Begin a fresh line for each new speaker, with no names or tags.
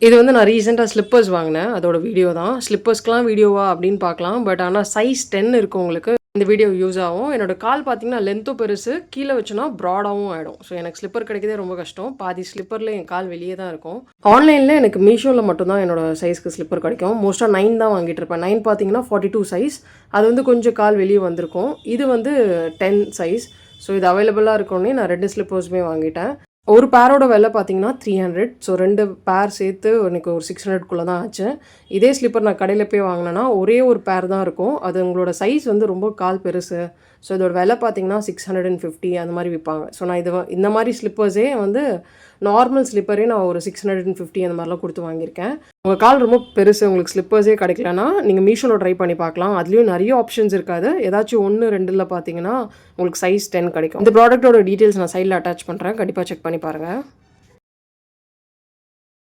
இது வந்து நான் ரீசெண்டாக ஸ்லிப்பர்ஸ் வாங்கினேன். அதோட வீடியோ தான். ஸ்லிப்பர்ஸ்க்குலாம் வீடியோவா அப்படின்னு பார்க்கலாம். பட் ஆனால் சைஸ் 10 இருக்கு உங்களுக்கு. இந்த வீடியோ யூஸ் ஆகும். என்னோட கால் பார்த்தீங்கன்னா லென்த்தும் பெருசு. கீழே வச்சோன்னா ப்ராடாகவும் ஆகிடும். ஸோ எனக்கு ஸ்லிப்பர் கிடைக்கிறதே ரொம்ப கஷ்டம். பாதி ஸ்லிப்பரில் என் கால் வெளியே தான் இருக்கும். ஆன்லைனில் எனக்கு மீஷோவில் மட்டும்தான் என்னோட சைஸ்க்கு ஸ்லிப்பர் கிடைக்கும். மோஸ்ட்டாக 9 தான் வாங்கிட்டு இருப்பேன். 9 பார்த்தீங்கன்னா 42 சைஸ். அது வந்து கொஞ்சம் கால் வெளியே வந்திருக்கும். இது வந்து 10 சைஸ். ஸோ இது அவைலபிளாக இருக்கோன்னே நான் 2 ஸ்லிப்பர்ஸுமே வாங்கிட்டேன். ஒரு பேரோட விலை பார்த்தீங்கன்னா 300. ஸோ 2 பேர் சேர்த்து எனக்கு ஒரு 600க்குள்ளே தான் ஆச்சு. இதே ஸ்லிப்பர் நான் கடையில் போய் வாங்கினேன்னா ஒரே ஒரு பேர் தான் இருக்கும். அது உங்களோட சைஸ் வந்து ரொம்ப கால் பெருசு. ஸோ இதோட விலை பார்த்தீங்கன்னா 650 அந்த மாதிரி விற்பாங்க. ஸோ நான் இந்த மாதிரி ஸ்லிப்பர்ஸே வந்து நார்மல் ஸ்லிப்பரே நான் ஒரு 650 அந்த மாதிரிலாம் கொடுத்து வாங்கியிருக்கேன். உங்கள் கால் ரொம்ப பெருசு, உங்களுக்கு ஸ்லிப்பர்ஸே கிடைக்கலன்னா நீங்கள் மீஷோவில் ட்ரை பண்ணி பார்க்கலாம். அதுலேயும் நிறைய ஆப்ஷன்ஸ் இருக்காது. ஏதாச்சும் 1 2ல் பார்த்தீங்கன்னா உங்களுக்கு சைஸ் 10 கிடைக்கும். இந்த ப்ராடக்ட்டோட டீட்டெயில்ஸ் நான் சைடில் அட்டாச் பண்ணுறேன். கண்டிப்பாக செக் பண்ணி பாருங்கள்.